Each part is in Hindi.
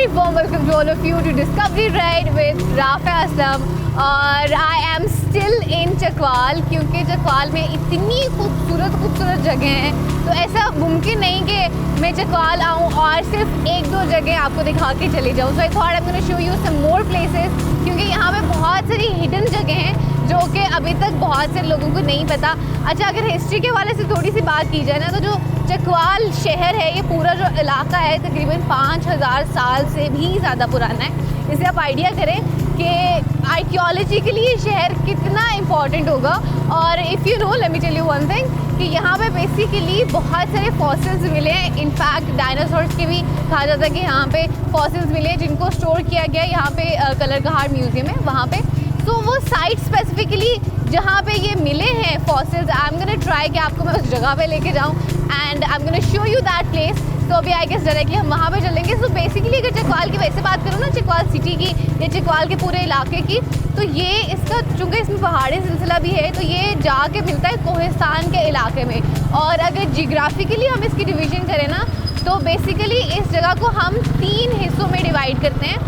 very warm welcome to all of you to Discovery Ride with Rafa Aslam. और I am still in Chakwal, क्योंकि चकवाल में इतनी खूबसूरत जगह हैं, तो ऐसा मुमकिन नहीं कि मैं चकवाल आऊँ और सिर्फ एक दो जगह आपको दिखा के चली जाऊँ. So I thought I am gonna show you some more places, क्योंकि यहाँ पे बहुत सारी हिडन जगह हैं जो कि अभी तक बहुत से लोगों को नहीं पता. अच्छा, अगर हिस्ट्री के हवाले से थोड़ी सी बात की जाए ना, तो जो चकवाल शहर है, ये पूरा जो इलाका है तकरीबन 5000 साल से भी ज़्यादा पुराना है. इससे आप आइडिया करें कि आर्कियोलॉजी के लिए शहर कितना इम्पॉर्टेंट होगा. और if you know, let me tell you one thing, कि यहाँ पे बेसिकली बहुत सारे फॉसिल्स मिले हैं. इनफैक्ट डायनासोर्स के भी कहा जाता है कि यहाँ पे फॉसिल्स मिले हैं जिनको स्टोर किया गया है यहाँ पे कलरकहाट म्यूज़ियम है वहाँ पे. तो वो साइट स्पेसिफिकली जहाँ पे ये मिले हैं fossils, I am gonna try कि आपको मैं उस जगह पे लेके जाऊँ and I am gonna show you that place. तो अभी आई गेस डायरेक्टली हम वहाँ पे चलेंगे. सो बेसिकली अगर चकवाल की वैसे बात करूँ ना, चकवाल सिटी की या चकवाल के पूरे इलाके की, तो ये इसका चूँकि इसमें पहाड़ी सिलसिला भी है, तो ये जाके मिलता है कोहिस्तान के इलाके में. और अगर जियोग्राफिकली हम इसकी डिवीज़न करें ना, तो बेसिकली इस जगह को हम 3 हिस्सों में डिवाइड करते हैं.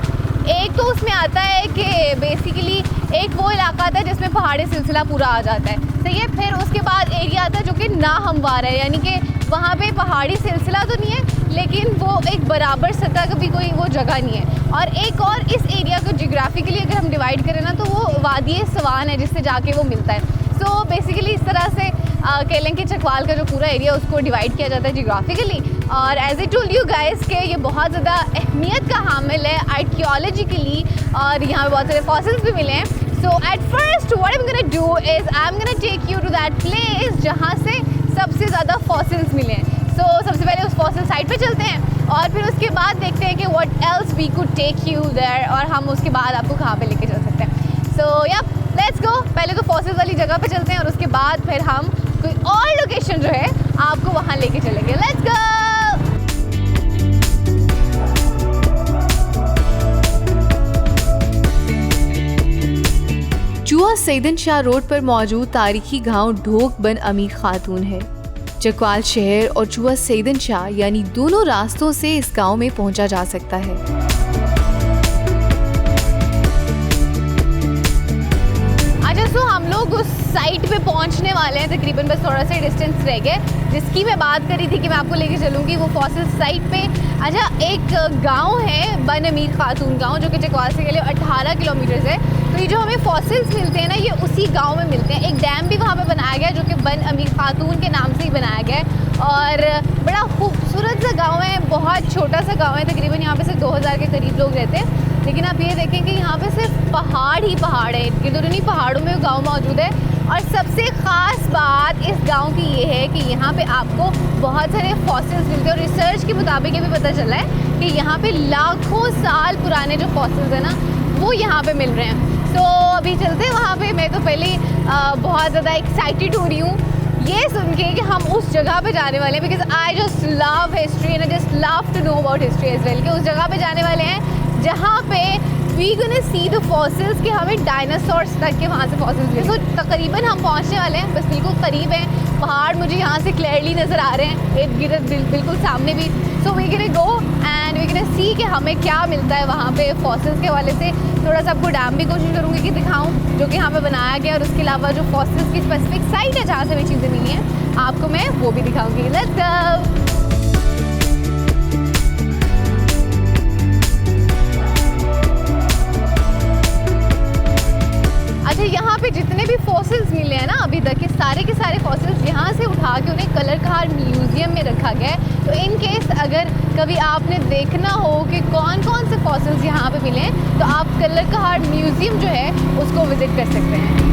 एक तो उसमें आता है कि बेसिकली एक वो इलाका आता है जिसमें पहाड़ी सिलसिला पूरा आ जाता है, सही है. फिर उसके बाद एरिया आता है जो कि नाहमवार है, यानी कि वहाँ पे पहाड़ी सिलसिला तो नहीं है लेकिन वो एक बराबर सतह का भी कोई वो जगह नहीं है. और एक और इस एरिया को जियोग्राफिकली अगर हम डिवाइड करें ना, तो वो वादी सवान है जिससे जाके वो मिलता है. सो बेसिकली इस तरह से कह लें कि चकवाल का जो पूरा एरिया उसको डिवाइड किया जाता है जियोग्राफिकली. और as I told you guys के ये बहुत ज़्यादा अहमियत का हामिल है आर्कियोलॉजिकली, और यहाँ पे बहुत सारे फॉसिल्स भी मिले हैं. So at first what I am gonna do is I am gonna take you to that place जहाँ से सबसे ज़्यादा फॉसिल्स मिले हैं. सो सबसे पहले उस फॉसिल साइट पे चलते हैं और फिर उसके बाद देखते हैं कि what else we could take you there, और हम उसके बाद आपको कहाँ पे लेके चल सकते हैं. सो या लेट्स गो. पहले तो फॉसिल वाली जगह पे चलते हैं और उसके बाद फिर हम कोई और लोकेशन जो है आपको वहाँ लेके चलेंगे. Let's go. चुआ सैदन शाह रोड पर मौजूद तारीखी गांव ढोक बन अमीर खातून है. चकवाल शहर और चुआ सैदन शाह यानी दोनों रास्तों से इस गांव में पहुंचा जा सकता है. अच्छा, सो हम लोग उस साइट पे पहुंचने वाले हैं. तकरीबन बस थोड़ा सा डिस्टेंस रह गया जिसकी मैं बात करी थी कि मैं आपको लेके चलूँगी वो फॉसिल साइट पे. अच्छा, एक गांव है बन अमीर खातून गांव, जो कि चकवाल से करीब 18 किलोमीटर है. तो ये जो हमें फॉसिल्स मिलते हैं ना, ये उसी गांव में मिलते हैं. एक डैम भी वहाँ पे बनाया गया है जो कि बन अमीर खातून के नाम से ही बनाया गया है. और बड़ा खूबसूरत सा गांव है, बहुत छोटा सा गांव है. तकरीबन यहाँ पे से 2000 के करीब लोग रहते हैं. लेकिन आप ये देखें कि यहाँ पे सिर्फ पहाड़ ही पहाड़ है. इन्हीं पहाड़ों में गाँव मौजूद है. और सबसे ख़ास बात इस गांव की ये है कि यहाँ पे आपको बहुत सारे फॉसिल्स मिलते हैं. और रिसर्च के मुताबिक ये भी पता चला है कि यहाँ पे लाखों साल पुराने जो फॉसिल्स हैं ना, वो यहाँ पे मिल रहे हैं. तो अभी चलते हैं वहाँ पे. मैं तो पहले बहुत ज़्यादा एक्साइटेड हो रही हूँ ये सुन के कि हम उस जगह पे जाने वाले हैं, because I just love history and I just love to know about history as well. कि उस जगह पे जाने वाले हैं जहाँ पे we gonna see the fossils, कि हमें डायनासोर्स तक के वहाँ से फॉसिल्स मिले. तो तकरीबन हम पहुँचने वाले हैं, बस बिल्कुल करीब हैं. पहाड़ मुझे यहाँ से क्लियरली नज़र आ रहे हैं, इर्द गिर्द बिल्कुल सामने भी. So we gonna go and we gonna see कि हमें क्या मिलता है वहाँ पे फॉसिल्स के हवाले से. थोड़ा सा आपको डैम भी कोशिश करूँगी कि दिखाऊँ जो कि यहाँ पे बनाया गया, और उसके अलावा जो फॉसिल्स की स्पेसिफिक साइट है जहाँ से हमें चीज़ें मिली हैं आपको मैं वो भी दिखाऊँगी. Let's go. अच्छा, यहाँ पे जितने भी फॉसिल्स मिले हैं ना अभी तक के सारे फॉसिल्स यहाँ से उठा के उन्हें कलरकहाट म्यूज़ियम में रखा गया है. तो इन केस अगर कभी आपने देखना हो कि कौन कौन से फॉसिल्स यहाँ पे मिले हैं, तो आप कलरकहाट म्यूज़ियम जो है उसको विज़िट कर सकते हैं.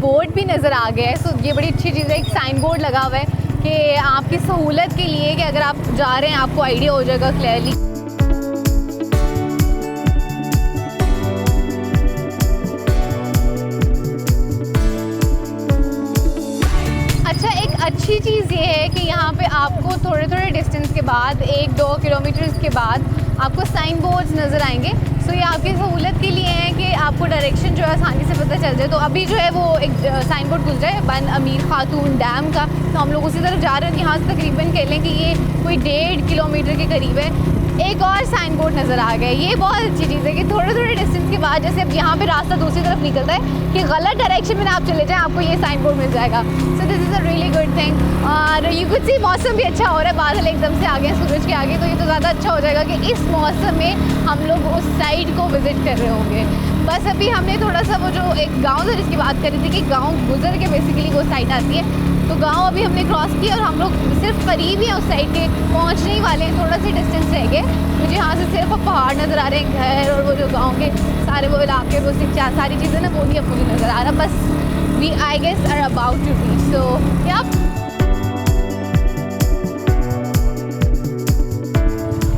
बोर्ड भी नज़र आ गया है. सो ये बड़ी अच्छी चीज़ है. एक साइन बोर्ड लगा हुआ है कि आपकी सहूलत के लिए, कि अगर आप जा रहे हैं आपको आइडिया हो जाएगा क्लियरली. अच्छी चीज़ ये है कि यहाँ पे आपको थोड़े थोड़े डिस्टेंस के बाद 1-2 किलोमीटर्स के बाद आपको साइन बोर्ड्स नज़र आएंगे। सो ये आपकी सहूलत के लिए है कि आपको डायरेक्शन जो है आसानी से पता चल जाए। तो अभी जो है वो एक साइन बोर्ड गुजरा है बन अमीर खातून डैम का, तो हम लोग उसी तरफ जा रहे हैं। यहाँ से तकरीबन कह लें कि ये कोई 1.5 किलोमीटर के करीब है। एक और साइन बोर्ड नज़र आ गया। ये बहुत अच्छी चीज़ है कि थोड़े थोड़े डिस्टेंस के बाद जैसे अब यहाँ पे रास्ता दूसरी तरफ निकलता है कि गलत डायरेक्शन में आप चले जाएं, आपको ये साइन बोर्ड मिल जाएगा। So this is a really good thing. और यू कुड सी मौसम भी अच्छा हो रहा है, बादल एकदम से आ गए सूरज के आगे, तो ये तो ज़्यादा अच्छा हो जाएगा कि इस मौसम में हम लोग उस साइड को विज़िट कर रहे होंगे। बस अभी हमने थोड़ा सा वो जो एक गाँव था जिसकी बात कर रही थी कि गाँव गुजर के बेसिकली वो साइड आती है, तो गांव अभी हमने क्रॉस किया और हम लोग सिर्फ करीब ही हैं उस साइड के, पहुंचने ही वाले हैं। थोड़ा सा डिस्टेंस रह गए। मुझे यहाँ से सिर्फ पहाड़ नज़र आ रहे हैं, घर और वो जो गांव के सारे वो इलाके, वो शिक्षा सारी चीज़ें ना, वो नहीं अब मुझे नज़र आ रहा। बस we I guess are about to reach. So या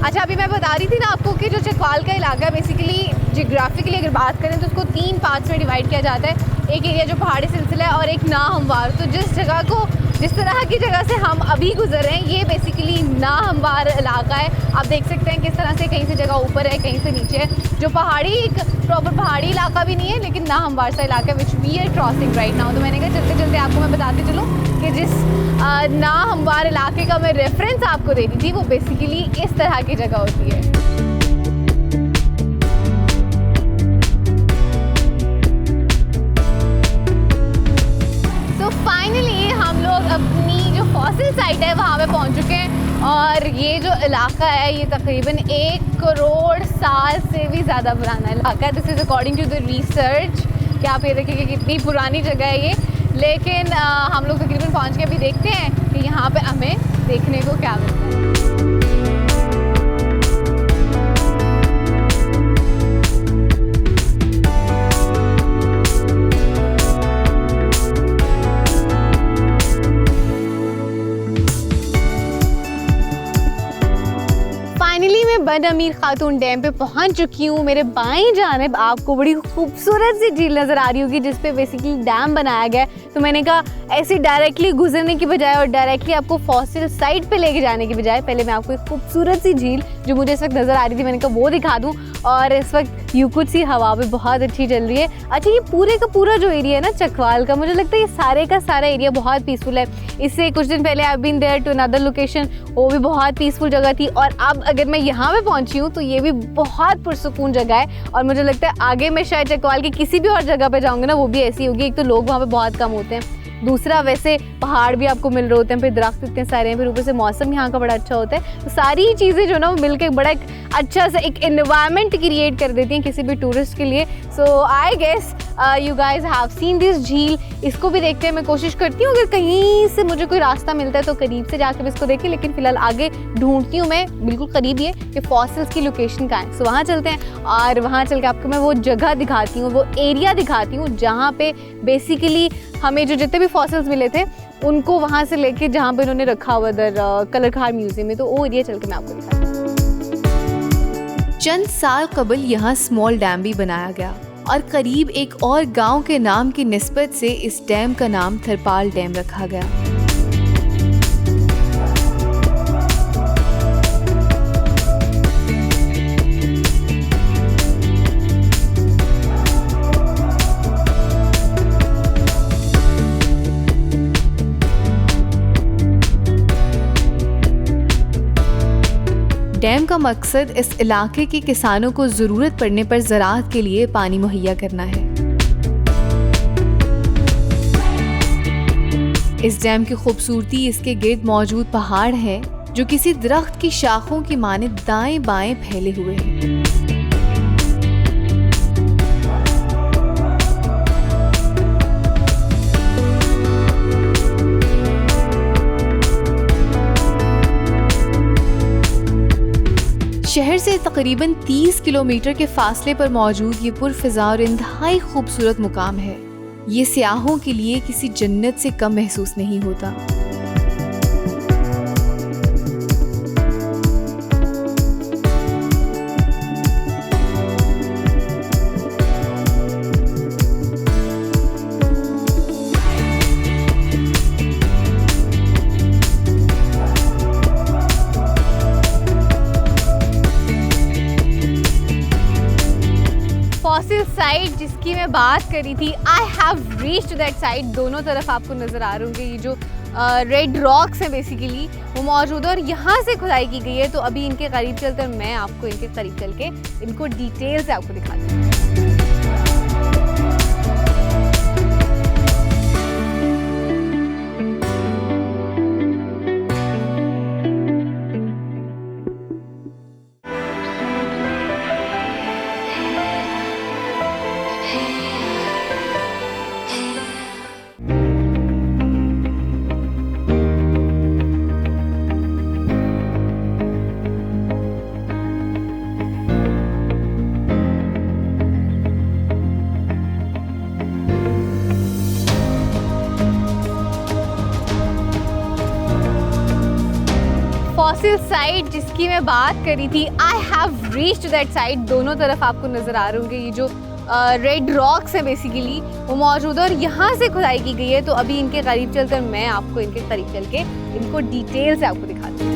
अच्छा, अभी मैं बता रही थी ना आपको कि जो चकवाल का इलाका है बेसिकली जियोग्राफिकली अगर बात करें तो उसको 3 पार्ट्स में डिवाइड किया जाता है। एक एरिया जो पहाड़ी सिलसिला है और एक नाहमवार। तो जिस तरह की जगह से हम अभी गुजर रहे हैं ये बेसिकली नाहमवार इलाका है। आप देख सकते हैं किस तरह से कहीं से जगह ऊपर है, कहीं से नीचे है। जो पहाड़ी एक प्रॉपर पहाड़ी इलाका भी नहीं है, लेकिन नाहमवार सा इलाका है which we are crossing right now. तो मैंने कहा चलते चलते आपको मैं बताते चलूँ कि जिस नाहमवार इलाके का मैं रेफरेंस आपको दे रही थी वो बेसिकली इस तरह की जगह होती है। फाइनली हम लोग अपनी जो फॉसिल साइट है वहाँ पे पहुँच चुके हैं। और ये जो इलाका है ये तकरीबन 1 करोड़ साल से भी ज़्यादा पुराना इलाका है। This is according to the research कि आप ये देखिए कि कितनी पुरानी जगह है ये। लेकिन हम लोग तकरीबन पहुँच के अभी देखते हैं कि यहाँ पे हमें देखने को क्या मिलता है। बन अमीर खातून डैम पे पहुंच चुकी हूँ। मेरे बाएं जानिब आपको बड़ी खूबसूरत सी झील नज़र आ रही होगी जिस पे बेसिकली डैम बनाया गया है। तो मैंने कहा ऐसे डायरेक्टली गुजरने की बजाय और डायरेक्टली आपको फॉसिल साइट पे लेके जाने की बजाय पहले मैं आपको एक खूबसूरत सी झील जो मुझे इस वक्त नज़र आ रही थी मैंने कहा वो दिखा दूँ। और इस वक्त यू कुड सी हवा भी बहुत अच्छी चल रही है। अच्छा, ये पूरे का पूरा जो एरिया है ना चकवाल का, मुझे लगता है ये सारे का सारा एरिया बहुत पीसफुल है। इससे कुछ दिन पहले I been there to another location, वो भी बहुत पीसफुल जगह थी। और अब अगर मैं यहाँ पे पहुँची हूँ तो ये भी बहुत पुरसुकून जगह है। और मुझे लगता है आगे मैं शायद चकवाल की किसी भी और जगह पे जाऊँगी ना वो भी ऐसी होगी। एक तो लोग वहाँ पे बहुत कम होते हैं, दूसरा वैसे पहाड़ भी आपको मिल रहे होते हैं, फिर दरख्त इतने सारे हैं, फिर ऊपर से मौसम यहाँ का बड़ा अच्छा होता है। तो सारी चीज़ें जो ना वो मिलकर बड़ा एक अच्छा सा एक एनवायरनमेंट क्रिएट कर देती हैं किसी भी टूरिस्ट के लिए। So I guess you guys have seen this झील। इसको भी देखते हैं। मैं कोशिश करती हूँ अगर कहीं से मुझे कोई रास्ता मिलता है तो करीब से जाकर इसको देखें, लेकिन फिलहाल आगे ढूंढती हूँ मैं बिल्कुल करीब ये कि फॉसिल्स की लोकेशन कहाँ है। सो वहाँ चलते हैं और वहाँ चल के आपको मैं वो जगह दिखाती हूँ, वो एरिया दिखाती हूँ जहाँ पे बेसिकली हमें जो जितने भी फॉसिल्स मिले थे उनको वहाँ से लेके जहाँ पे उन्होंने रखा हुआ इधर कलरखार म्यूजियम में, तो वो एरिया चल के मैं आपको दिखाती हूँ। चंद साल कबल यहाँ स्मॉल डैम भी बनाया गया और करीब एक और गांव के नाम की निस्बत से इस डैम का नाम थरपाल डैम रखा गया। डैम का मकसद इस इलाके के किसानों को ज़रूरत पड़ने पर ज़राअत के लिए पानी मुहैया करना है। इस डैम की खूबसूरती इसके गिर्द मौजूद पहाड़ हैं जो किसी दरख्त की शाखों की मानिंद दाएं बाएं फैले हुए हैं। शहर से तकरीबन 30 किलोमीटर के फासले पर मौजूद ये पुरफ़िज़ा और इंतहाई खूबसूरत मुकाम है। ये सियाहों के लिए किसी जन्नत से कम महसूस नहीं होता। साइड जिसकी मैं बात करी थी, I have reached to that side. दोनों तरफ आपको नज़र आ रहे होंगे ये जो रेड रॉक्स हैं बेसिकली वो मौजूद है और यहाँ से खुदाई की गई है। तो अभी इनके करीब चलकर मैं आपको इनके करीब चल के इनको डिटेल से आपको दिखाती हूँ। फॉसिल साइट जिसकी मैं बात करी थी, I have reached to that site. दोनों तरफ आपको नज़र आ रहे होंगे ये जो रेड रॉक्स हैं बेसिकली वो मौजूद है और यहाँ से खुदाई की गई है। तो अभी इनके करीब चलकर मैं आपको इनके करीब चल के इनको डिटेल से आपको दिखाती हूँ।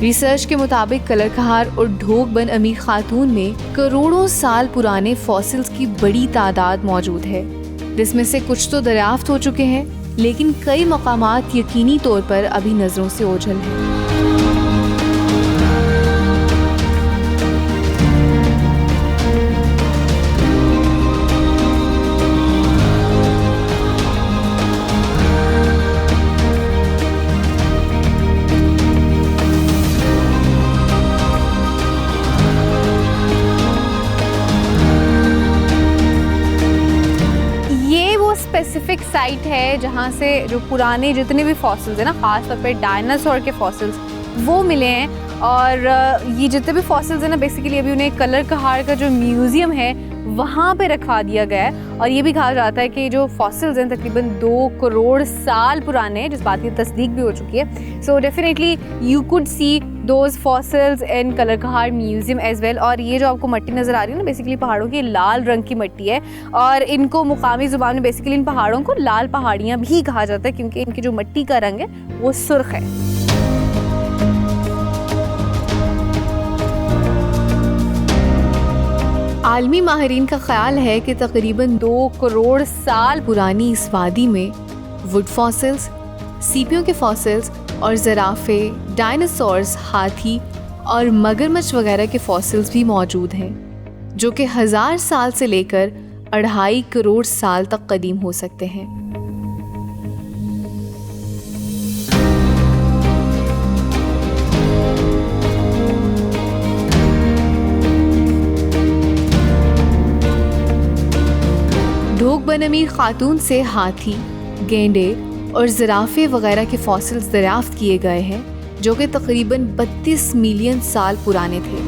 रिसर्च के मुताबिक कलरकहार और ढोक बन अमीर खातून में करोड़ों साल पुराने फॉसिल्स की बड़ी तादाद मौजूद है, जिसमें से कुछ तो दरियाफ्त हो चुके हैं, लेकिन कई मकामात यकीनी तौर पर अभी नजरों से ओझल हैं। स्पेसिफिक साइट है जहाँ से जो पुराने जितने भी फॉसिल्स हैं ना, ख़ास तौर पे डायनासोर के फॉसिल्स वो मिले हैं। और ये जितने भी फॉसिल्स हैं ना बेसिकली अभी उन्हें कलरकहार का जो म्यूज़ियम है वहाँ पे रखवा दिया गया है। और ये भी कहा जाता है कि जो फॉसिल्स हैं तकरीबन 2 करोड़ साल पुराने हैं, जिस बात की तस्दीक भी हो चुकी है। So definitely you could see those fossils in Kallar Kahar museum as well. और ये जो आपको मिट्टी नज़र आ रही है ना बेसिकली पहाड़ों की लाल रंग की मिट्टी है और इनको मुकामी ज़ुबान में बेसिकली इन पहाड़ों को लाल पहाड़ियाँ भी कहा जाता है क्योंकि इनकी जो मिट्टी का रंग है वो सुर्ख है। आलमी माहिरीन का ख्याल है कि तकरीबन 2 करोड़ साल पुरानी इस वादी में वुड फॉसिल्स, सीपियों के फॉसिल्स और ज़राफ़े, डायनासोर्स, हाथी और मगरमच्छ वगैरह के फॉसिल्स भी मौजूद हैं, जो कि 1000 साल से लेकर 2.5 करोड़ साल तक कदीम हो सकते हैं। ढोक बन अमीर खातून से हाथी, गेंडे और ज़राफ़े वगैरह के फॉसिल्स दरियाफ्त किए गए हैं, जो कि तकरीबन 32 मिलियन साल पुराने थे।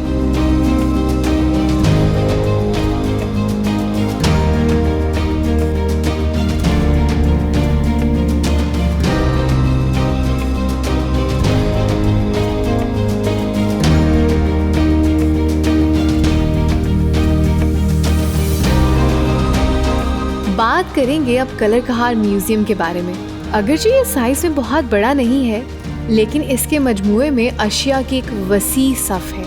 बात करेंगे अब कलरकहार म्यूजियम के बारे में। अगरचे ये साइज में बहुत बड़ा नहीं है, लेकिन इसके मजमूए में अशिया की एक वसी सफ़ है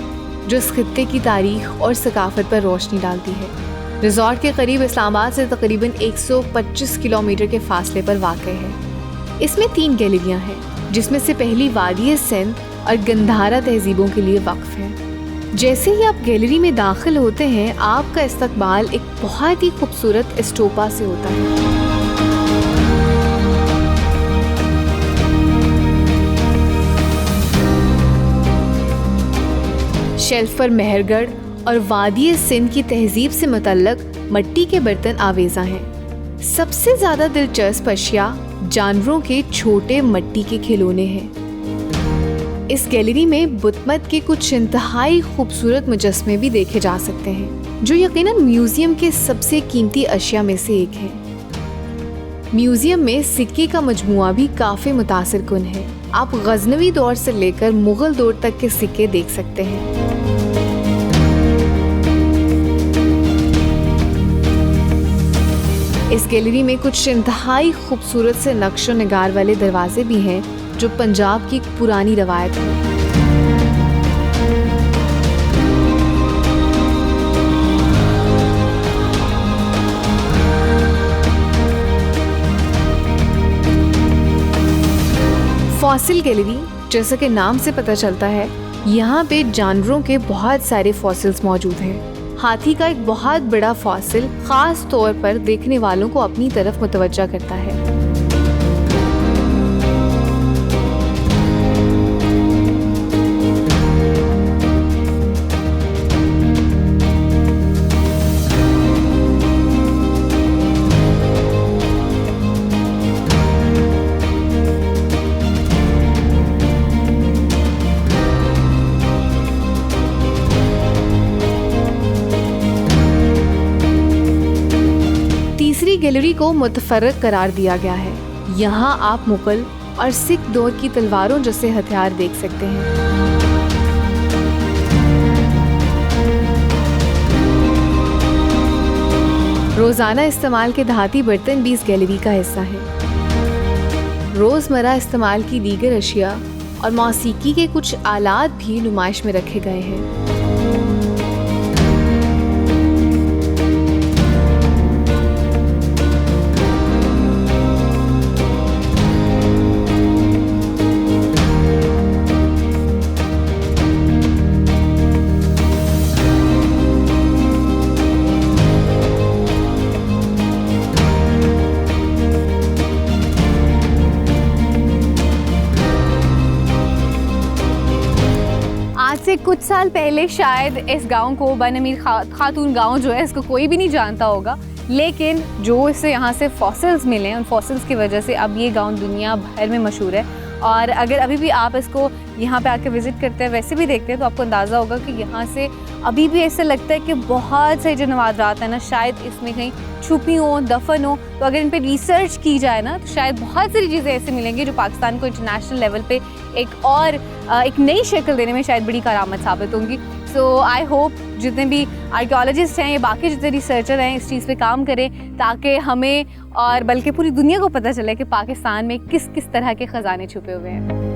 जो इस खित्ते की तारीख और सकाफत पर रोशनी डालती है। रिजॉर्ट के करीब इस्लामाबाद से तकरीबन 125 किलोमीटर के फासले पर वाक़ है। इसमें 3 गैलरियाँ हैं, जिसमें से पहली वादी सिंध और गंधारा तहजीबों के लिए वक्फ है। जैसे ही आप गैलरी में दाखिल होते हैं, आपका इस्तकबाल एक बहुत ही खूबसूरत स्टोपा से होता है। शेल्फ पर मेहरगढ़ और वादी सिंध की तहजीब से मुतल्लक मिट्टी के बर्तन आवेज़ा हैं। सबसे ज़्यादा दिलचस्प अशिया जानवरों के छोटे मिट्टी के खिलौने हैं। इस गैलरी में बुतमत के कुछ इंतहाई खूबसूरत मुजस्मे भी देखे जा सकते हैं, जो यकीनन म्यूजियम के सबसे कीमती अशिया में से एक है। म्यूजियम में सिक्के का मजमुआ भी काफ़ी मुतासिर कुन है। आप गजनवी दौर से लेकर मुगल दौर तक के सिक्के देख सकते हैं। इस गैलरी में कुछ इंतहाई खूबसूरत से नक्शो निगार वाले दरवाजे भी हैं जो पंजाब की एक पुरानी रवायत है। फॉसिल गैलरी, जैसा कि नाम से पता चलता है, यहाँ पे जानवरों के बहुत सारे फॉसिल्स मौजूद हैं। हाथी का एक बहुत बड़ा फॉसिल खास तौर पर देखने वालों को अपनी तरफ मुतवज्जा करता है। तीसरी गैलरी को मुतफर्रक करार दिया गया है। यहाँ आप मुगल और सिख दौर की तलवारों जैसे हथियार देख सकते हैं। रोजाना इस्तेमाल के धाती बर्तन भी इस गैलरी का हिस्सा हैं। रोजमर्रा इस्तेमाल की दीगर अशिया और मौसीकी के कुछ आलात भी नुमाइश में रखे गए हैं। आज से कुछ साल पहले शायद इस गांव को बन अमीर खातून गांव जो है इसको कोई भी नहीं जानता होगा, लेकिन जो इससे यहाँ से फॉसिल्स मिले हैं उन फॉसिल्स की वजह से अब ये गांव दुनिया भर में मशहूर है। और अगर अभी भी आप इसको यहाँ पे आके विज़िट करते हैं, वैसे भी देखते हैं, तो आपको अंदाज़ा होगा कि यहाँ से अभी भी ऐसा लगता है कि बहुत से जो नवाज़ात हैं ना शायद इसमें कहीं छुपी हो, दफन हो। तो अगर इन पे रिसर्च की जाए ना तो शायद बहुत सारी चीज़ें ऐसे मिलेंगी जो पाकिस्तान को इंटरनेशनल लेवल पे एक नई शक्ल देने में शायद बड़ी करामत साबित होंगी। सो आई होप जितने भी आर्कियोलॉजिस्ट हैं या बाकी जितने रिसर्चर हैं इस चीज़ पे काम करें ताकि हमें और बल्कि पूरी दुनिया को पता चले कि पाकिस्तान में किस किस तरह के ख़जाने छुपे हुए हैं।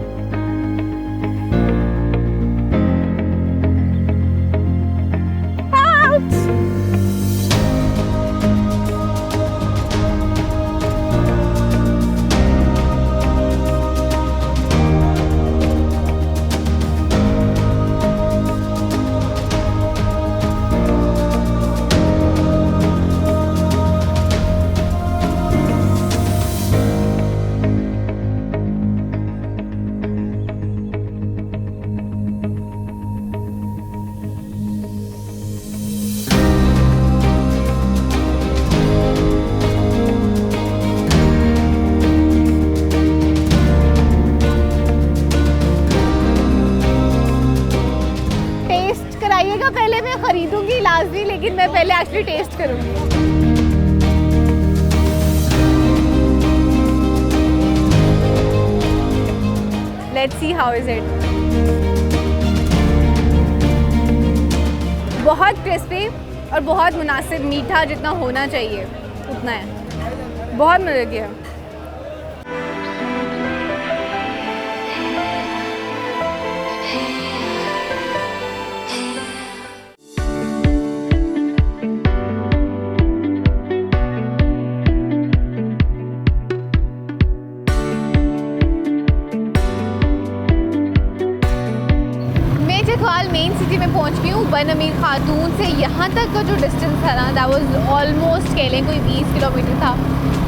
पहले मैं खरीदूंगी लाजमी, लेकिन मैं पहले एक्चुअली टेस्ट करूंगी। Let's see how is it. बहुत क्रिस्पी और बहुत मुनासिब, मीठा जितना होना चाहिए उतना है। बहुत मज़े किया। मेन सिटी में पहुंच गई हूँ। बन अमीर खातून से यहाँ तक का जो डिस्टेंस था ना दैट वाज ऑलमोस्ट कह लें कोई 20 किलोमीटर था।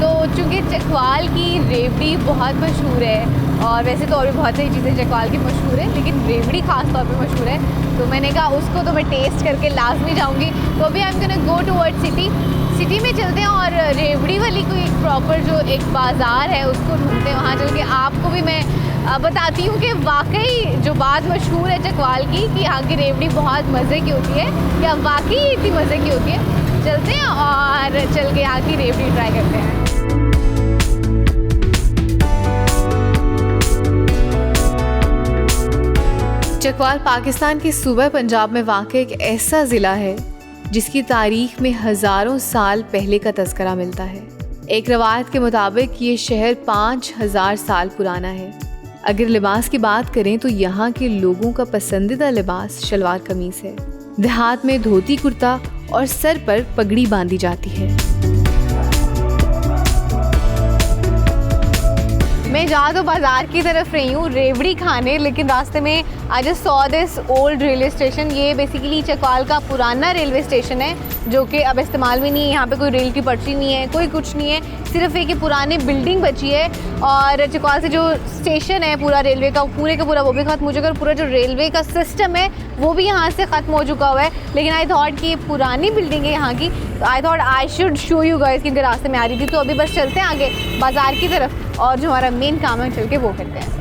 तो चूँकि चकवाल की रेवड़ी बहुत मशहूर है और वैसे तो और भी बहुत सारी चीज़ें चकवाल की मशहूर है, लेकिन रेवड़ी ख़ास तौर पे मशहूर है, तो मैंने कहा उसको तो मैं टेस्ट करके लाजमी जाऊँगी। तो अभी आई am gonna go towards city में चलते हैं और रेवड़ी वाली कोई एक प्रॉपर जो एक बाज़ार है उसको ढूंढते हैं। वहाँ चल के आपको भी मैं बताती हूँ कि वाकई जो बात मशहूर है चकवाल की कि यहाँ की रेवड़ी बहुत मज़े की होती है, या वाकई इतनी मज़े की होती है। चलते हैं और चल के यहाँ की रेवड़ी ट्राई करते हैं। चकवाल पाकिस्तान के सूबा पंजाब में वाक़ एक ऐसा ज़िला है जिसकी तारीख में हज़ारों साल पहले का तज़करा मिलता है। एक रवायत के मुताबिक ये शहर 5000 साल पुराना है। अगर लिबास की बात करें तो यहाँ के लोगों का पसंदीदा लिबास शलवार कमीज है। देहात में धोती कुर्ता और सर पर पगड़ी बांधी जाती है। मैं जा तो बाज़ार की तरफ रही हूँ रेवड़ी खाने, लेकिन रास्ते में I just saw this old railway station. ये बेसिकली चकवाल का पुराना रेलवे स्टेशन है जो कि अब इस्तेमाल में नहीं है। यहाँ पे कोई रेल की पटरी नहीं है, कोई कुछ नहीं है, सिर्फ एक पुरानी बिल्डिंग बची है। और चकवाल से जो स्टेशन है पूरा रेलवे का पूरा वो भी ख़त्म हो चुका है और पूरा जो रेलवे का सिस्टम है वो भी यहाँ से ख़त्म हो चुका हुआ है। लेकिन आई थॉट कि ये पुरानी बिल्डिंग है यहाँ की, तो आई thought I should show you guys, क्योंकि रास्ते में आ रही थी। तो अभी बस चलते हैं आगे बाज़ार की तरफ और जो हमारा मेन काम है चल के वो करते हैं।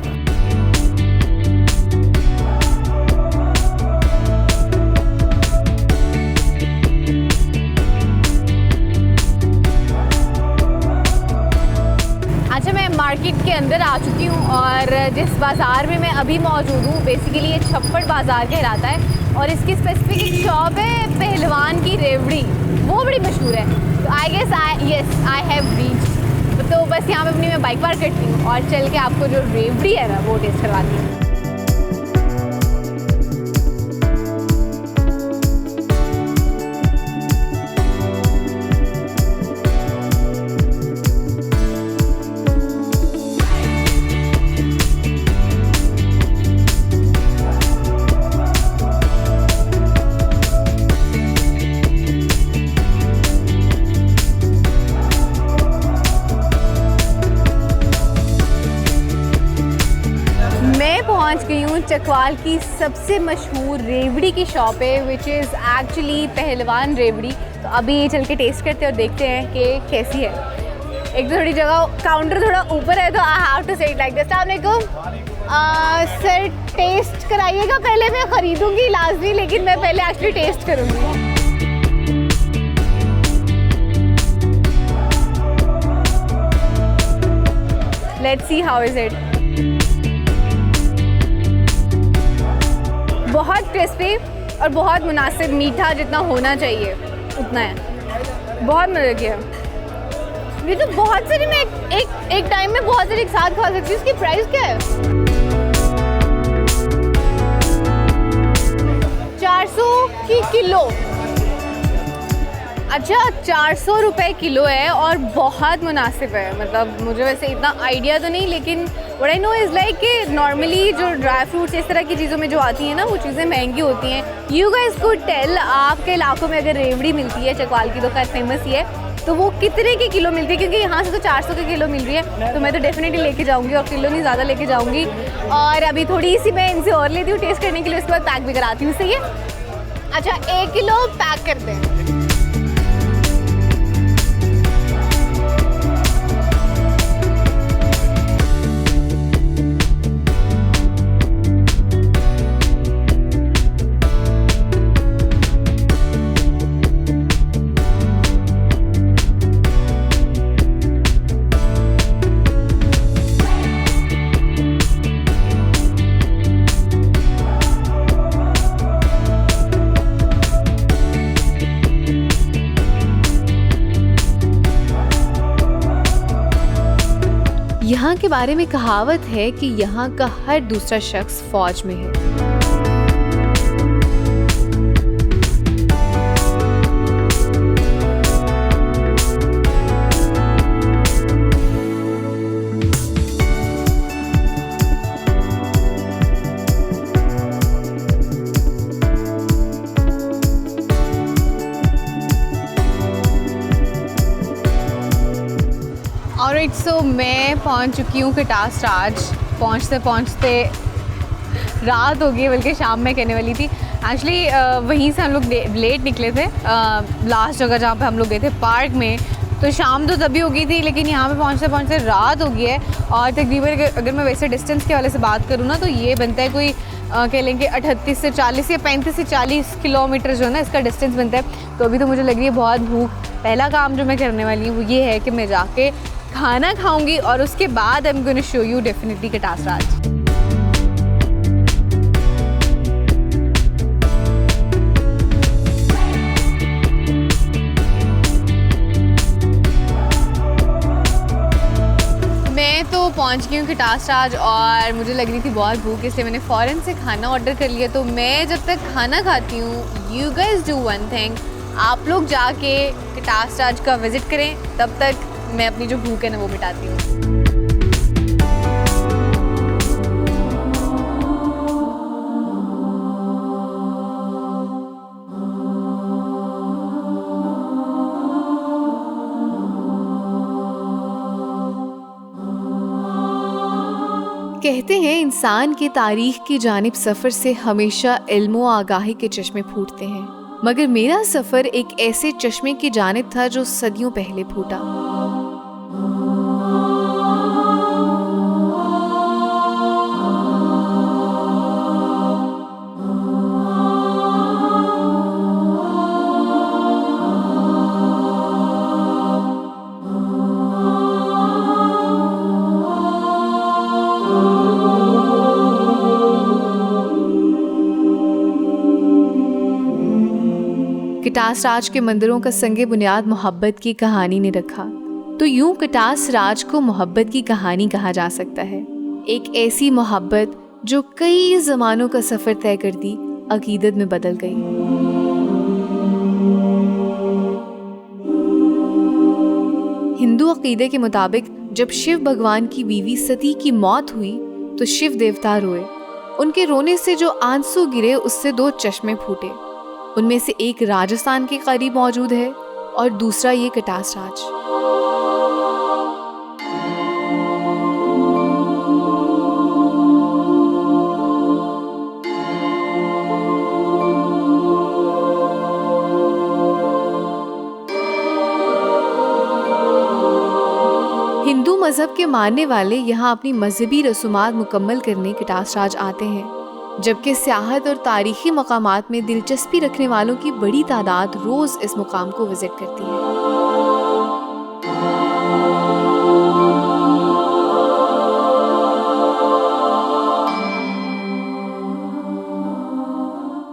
अच्छा, मैं मार्केट के अंदर आ चुकी हूँ और जिस बाज़ार में मैं अभी मौजूद हूँ बेसिकली ये छप्पड़ बाज़ार कहलाता है और इसकी स्पेसिफिक एक शॉप है पहलवान की रेवड़ी, वो बड़ी मशहूर है। तो I guess I have reached. तो बस यहाँ पे अपनी मैं बाइक पार्क करती हूँ और चल के आपको जो रेवड़ी है ना वो टेस्ट करवाती हूँ। पहुंच गई हूँ चकवाल की सबसे मशहूर रेवड़ी की शॉप है विच इज़ एक्चुअली पहलवान रेवड़ी। तो अभी चल के टेस्ट करते हैं और देखते हैं कि कैसी है। एक तो थोड़ी जगह काउंटर थोड़ा ऊपर है तो आई हैव टू से इट लाइक दिस। अस्सलाम वालेकुम सर, टेस्ट कराइएगा, पहले मैं ख़रीदूँगी लाजमी, लेकिन मैं पहले एक्चुअली टेस्ट करूँगी। Let's see how is it. बहुत क्रिस्पी और बहुत मुनासिब, मीठा जितना होना चाहिए उतना है, बहुत मज़े की है। ये तो बहुत सारी मैं एक टाइम में बहुत सारी एक साथ खा सकती हूँ। इसकी प्राइस क्या है? 400 की किलो। अच्छा, 400 रुपये किलो है और बहुत मुनासिब है। मतलब मुझे वैसे इतना आइडिया तो नहीं, लेकिन what I know is like कि नॉर्मली जो ड्राई फ्रूट्स इस तरह की चीज़ों में जो आती हैं ना वो चीज़ें महंगी होती हैं। यू गाइस कुड टेल, आपके इलाकों में अगर रेवड़ी मिलती है चकवाल की तो खैर फेमस ही है, तो वो कितने की किलो मिलती है? क्योंकि यहाँ से तो 400 की किलो मिल रही है, तो मैं तो डेफिनेटली लेके जाऊँगी और किलो नहीं ज़्यादा लेके जाऊँगी। और अभी थोड़ी सी मैं इनसे और लेती हूँ टेस्ट करने के लिए, उसके बाद पैक भी कराती हूँ। सही है? अच्छा, 1 किलो पैक करते हैं। यहाँ के बारे में कहावत है कि यहाँ का हर दूसरा शख्स फौज में है। ऑलराइट, सो मैं पहुंच चुकी हूँ कटास राज। पहुंचते पहुंचते रात हो गई, बल्कि शाम में कहने वाली थी। एक्चुअली वहीं से हम लोग लेट निकले थे। लास्ट जगह जहाँ पे हम लोग गए थे पार्क में, तो शाम तो तभी हो गई थी, लेकिन यहाँ पे पहुँचते पहुँचते रात हो गई है। और तकरीबन अगर मैं वैसे डिस्टेंस के वाले से बात करूँ ना, तो ये बनता है कोई कह लेंगे 38 से 40 या 35 से 40 किलोमीटर जो है ना इसका डिस्टेंस बनता है। तो अभी तो मुझे लग रही है बहुत भूख। पहला काम जो मैं करने वाली हूँ वो ये है कि मैं जाके खाना खाऊंगी और उसके बाद I am going to show you definitely Katas Raj. पहुंच गई हूँ कटास राज और मुझे लग रही थी बहुत भूख, इसलिए मैंने फ़ौरन से खाना ऑर्डर कर लिया। तो मैं जब तक खाना खाती हूँ, you guys do one thing, आप लोग जाके कटास राज का विज़िट करें, तब तक मैं अपनी जो भूख है ना वो मिटाती हूँ। कहते हैं इंसान की तारीख की जानिब सफ़र से हमेशा इल्म व आगाही के चश्मे फूटते हैं, मगर मेरा सफ़र एक ऐसे चश्मे की जानिब था जो सदियों पहले फूटा। कटास राज के मंदिरों का संगे बुनियाद मोहब्बत की कहानी ने रखा, तो यूं कटास राज को मोहब्बत की कहानी कहा जा सकता है। एक ऐसी मोहब्बत जो कई ज़मानों का सफ़र तय कर दी, अकीदत में बदल गई। हिंदू अकीदे के मुताबिक जब शिव भगवान की बीवी सती की मौत हुई तो शिव देवता रोए। उनके रोने से जो आंसू गिरे उससे 2 चश्मे फूटे। उनमें से एक राजस्थान के करीब मौजूद है और दूसरा ये कटास राज। हिंदू मजहब के मानने वाले यहाँ अपनी मजहबी रसूमात मुकम्मल करने कटास राज आते हैं, जबकि सियाहत और तारीखी मकामात में दिलचस्पी रखने वालों की बड़ी तादाद रोज़ इस मुकाम को विजिट करती है।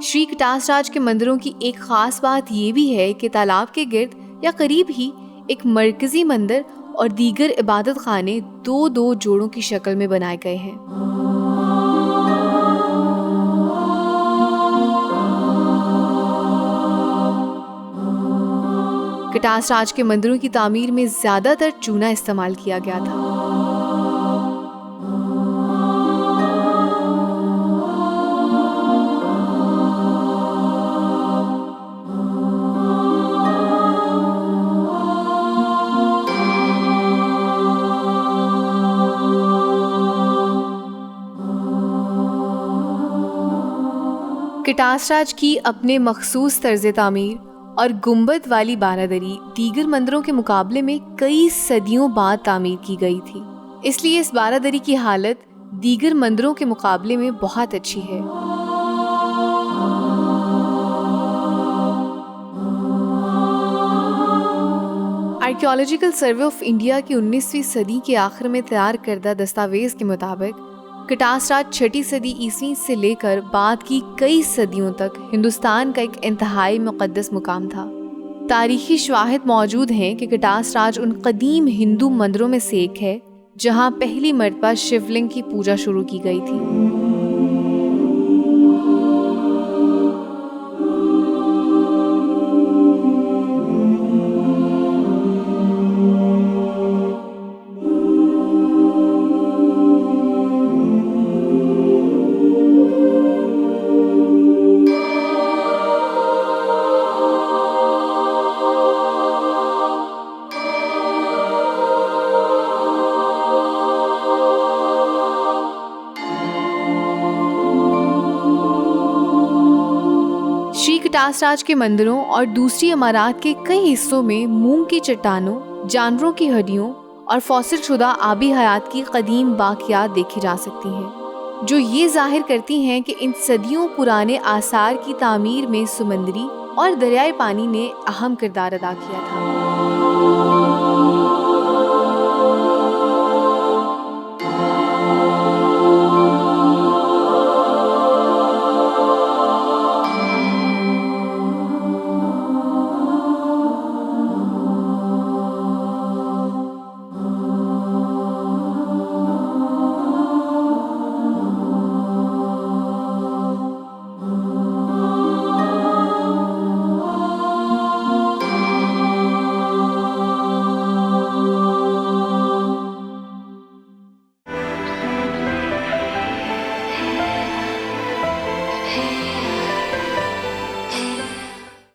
श्री कटास राज के मंदिरों की एक खास बात ये भी है कि तालाब के गिर्द या करीब ही एक मरकजी मंदिर और दीगर इबादत खाने 2-2 जोड़ों की शक्ल में बनाए गए हैं। कटास राज के मंदिरों की तामीर में ज्यादातर चूना इस्तेमाल किया गया था। कटास राज की अपने मखसूस तर्ज तामीर और गुंबद वाली बारादरी दीगर मंदिरों के मुकाबले में कई सदियों बाद तामीर की गई थी, इसलिए इस बारादरी की हालत दीगर मंदिरों के मुकाबले में बहुत अच्छी है। आर्कियोलॉजिकल सर्वे ऑफ इंडिया की 19वीं सदी के आखिर में तैयार करदा दस्तावेज के मुताबिक कटास राज 6ठी सदी ईस्वी से लेकर बाद की कई सदियों तक हिंदुस्तान का एक इंतहाई मुक़द्दस मुकाम था। तारीखी शवाहिद मौजूद हैं कि कटास राज उन कदीम हिंदू मंदिरों में से एक है जहां पहली मर्तबा शिवलिंग की पूजा शुरू की गई थी। कटास राज के मंदिरों और दूसरी इमारत के कई हिस्सों में मूंग की चट्टानों, जानवरों की हड्डियों और फॉसिल शुदा आबी हयात की कदीम बाकियात देखी जा सकती हैं, जो ये जाहिर करती हैं कि इन सदियों पुराने आसार की तामीर में समुद्री और दरियाई पानी ने अहम किरदार अदा किया था।